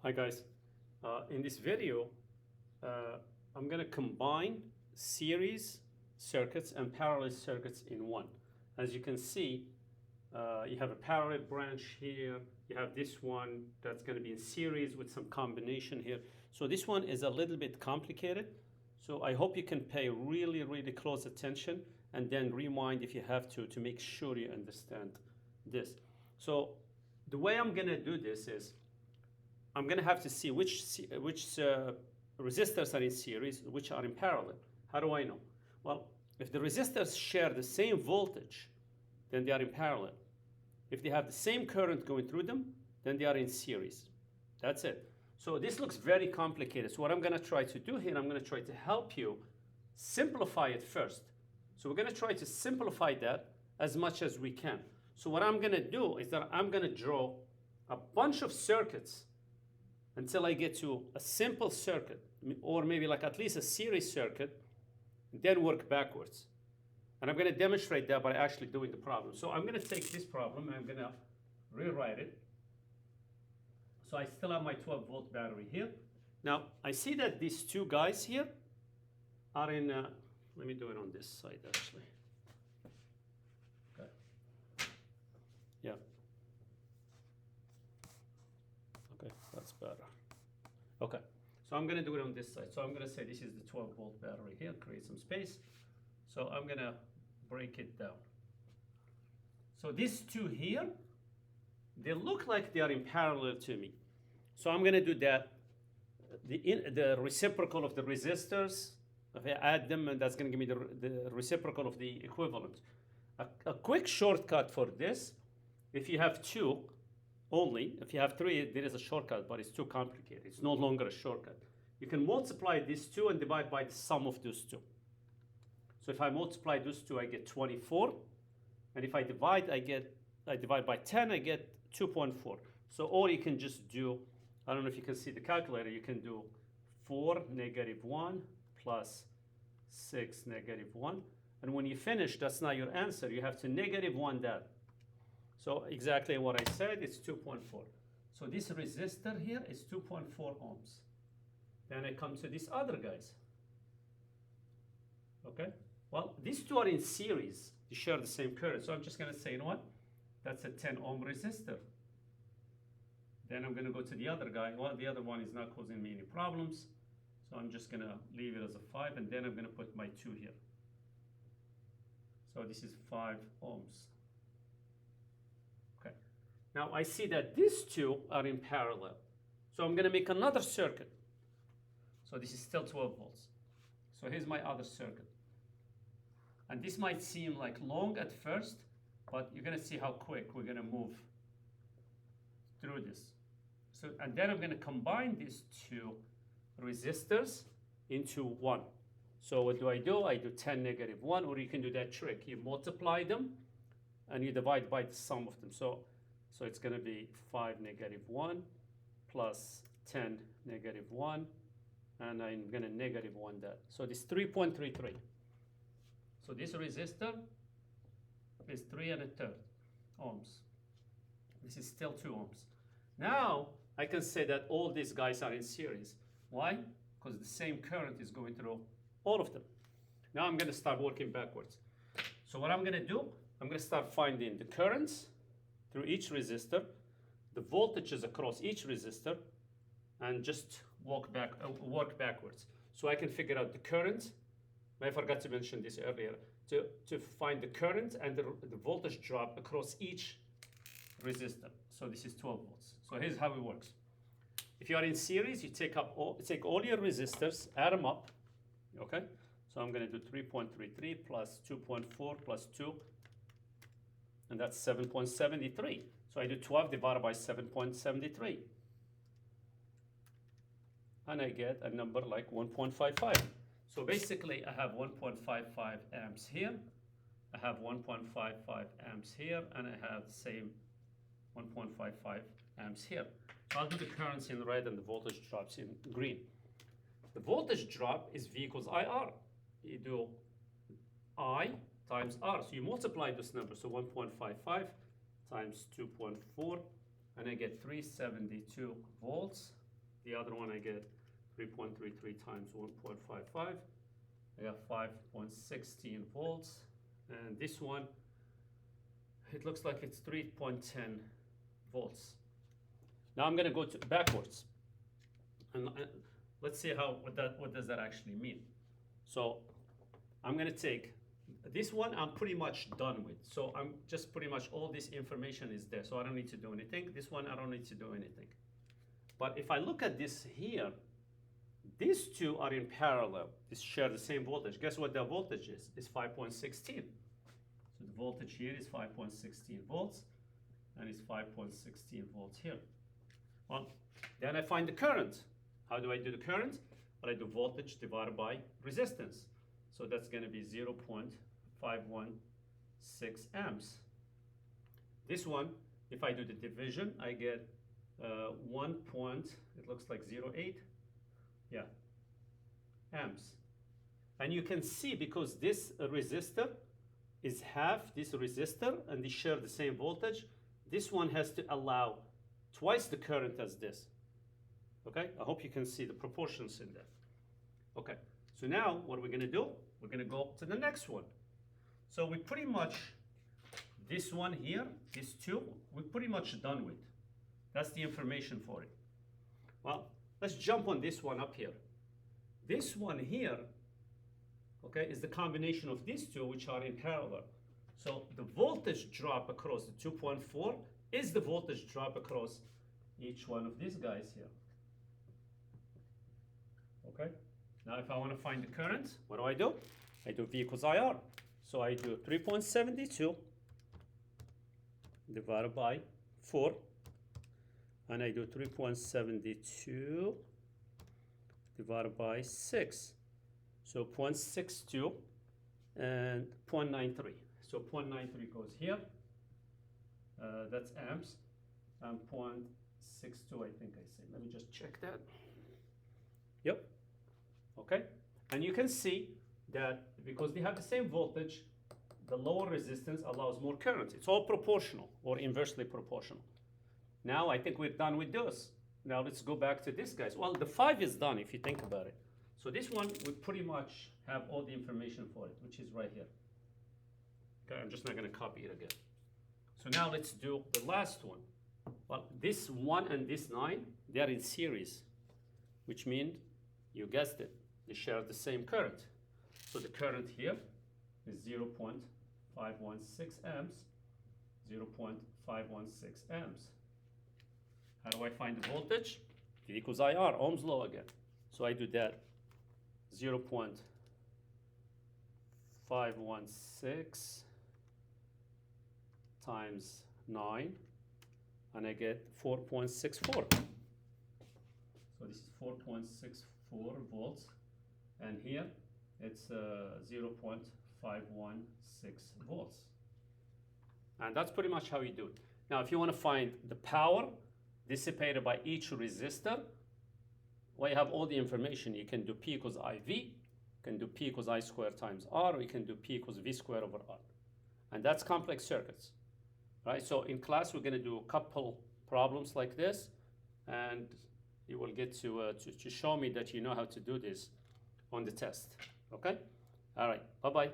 Hi guys, in this video uh, I'm going to combine series circuits and parallel circuits in one. As you can see, you have a parallel branch here, you have this one that's going to be in series with some combination here. So this one is a little bit complicated, so I hope you can pay really close attention and then rewind if you have to make sure you understand this. So the way I'm going to do this is I'm going to have to see which resistors are in series, which are in parallel. How do I know? Well, if the resistors share the same voltage, then they are in parallel. If they have the same current going through them, then they are in series. That's it. So this looks very complicated. So what I'm going to try to do here, I'm going to try to help you simplify it first. So we're going to try to simplify that as much as we can. So what I'm going to do is that I'm going to draw a bunch of circuits until I get to a simple circuit, or maybe like at least a series circuit, then work backwards. And I'm going to demonstrate that by actually doing the problem. So I'm going to take this problem and I'm going to rewrite it. So I still have my 12-volt battery here. Now I see that these two guys here are in, let me do it on this side actually. Okay. Yeah. Okay, that's better. Okay, so I'm going to do it on this side. So I'm going to say this is the 12-volt battery here, create some space. So I'm going to break it down. So these two here, they look like they are in parallel to me. So I'm going to do that. The reciprocal of the resistors, if I add them, and that's going to give me the reciprocal of the equivalent. A quick shortcut for this, if you have two, only. If you have three, there is a shortcut, but it's too complicated. It's no longer a shortcut. You can multiply these two and divide by the sum of those two. So if I multiply those two, I get 24. And if I divide, I divide by 10, I get 2.4. So, or you can just do, I don't know if you can see the calculator, you can do 4 negative 1 plus 6 negative 1. And when you finish, that's not your answer. You have to negative 1 that. So exactly what I said, it's 2.4. So this resistor here is 2.4 ohms. Then I come to these other guys. Okay? Well, these two are in series. They share the same current. So I'm just going to say, you know what? That's a 10 ohm resistor. Then I'm going to go to the other guy. Well, the other one is not causing me any problems. So I'm just going to leave it as a 5. And then I'm going to put my 2 here. So this is 5 ohms. Okay. Now I see that these two are in parallel. So I'm going to make another circuit. So this is still 12 volts. So here's my other circuit. And this might seem like long at first, but you're going to see how quick we're going to move through this. So, and then I'm going to combine these two resistors into one. So what do? I do 10 negative 1, or you can do that trick. You multiply them and you divide by the sum of them. So it's going to be 5 negative 1 plus 10 negative 1, and I'm going to negative 1 that. So this 3.33. So this resistor is 3 1/3 ohms. This is still 2 ohms. Now I can say that all these guys are in series. Why? Because the same current is going through all of them. Now I'm going to start working backwards. So what I'm going to do, I'm going to start finding the currents through each resistor, the voltages across each resistor, and just work backwards. So I can figure out the current. I forgot to mention this earlier. To find the current and the voltage drop across each resistor. So this is 12 volts. So here's how it works. If you are in series, you take all your resistors, add them up. Okay? So I'm going to do 3.33 plus 2.4 plus 2. And that's 7.73. So I do 12 divided by 7.73. And I get a number like 1.55. So basically, I have 1.55 amps here. I have 1.55 amps here. And I have the same 1.55 amps here. I'll do the currents in red and the voltage drops in green. The voltage drop is V equals IR. You do I times R. So you multiply this number. So 1.55 times 2.4. And I get 372 volts The other one I get 3.33 times 1.55. I got 5.16 volts. And this one, it looks like it's 3.10 volts. Now I'm going to go backwards. And let's see what does that actually mean. So I'm going to take this one. I'm pretty much done with. So I'm just pretty much all this information is there. So I don't need to do anything. This one I don't need to do anything. But if I look at this here, these two are in parallel. They share the same voltage. Guess what the voltage is? It's 5.16. So the voltage here is 5.16 volts, and it's 5.16 volts here. Well, then I find the current. How do I do the current? Well, I do voltage divided by resistance. So that's going to be 0.516 amps. This one, if I do the division, I get 1 point, it looks like 0.8, yeah, amps. And you can see because this resistor is half this resistor and they share the same voltage, this one has to allow twice the current as this. Okay, I hope you can see the proportions in there. Okay, so now what are we going to do? We're going to go to the next one. So we pretty much, this one here, these two, we're pretty much done with. That's the information for it. Well, let's jump on this one up here. This one here, okay, is the combination of these two which are in parallel. So the voltage drop across the 2.4 is the voltage drop across each one of these guys here. Okay, now if I want to find the current, what do? I do V equals IR. So I do 3.72 divided by 4. And I do 3.72 divided by 6. So 0.62 and 0.93. So 0.93 goes here. That's amps. And 0.62, I think I said. Let me just check that. Yep. Okay. And you can see that because they have the same voltage, the lower resistance allows more current. It's all proportional or inversely proportional. Now I think we're done with those. Now let's go back to this, guys. Well, the 5 is done if you think about it. So this one, we pretty much have all the information for it, which is right here. Okay, I'm just not going to copy it again. So now let's do the last one. Well, this 1 and this 9, they are in series, which means, you guessed it, they share the same current. So the current here is 0.516 amps, 0.516 amps. How do I find the voltage? V equals IR, Ohm's law again. So I do that 0.516 times 9, and I get 4.64. So this is 4.64 volts, and here it's 0.516 volts. And that's pretty much how you do it. Now, if you want to find the power dissipated by each resistor, well, you have all the information. You can do P equals IV, you can do P equals I squared times R, or you can do P equals V squared over R. And that's complex circuits, right? So in class, we're going to do a couple problems like this, and you will get to show me that you know how to do this on the test, okay? All right, bye-bye.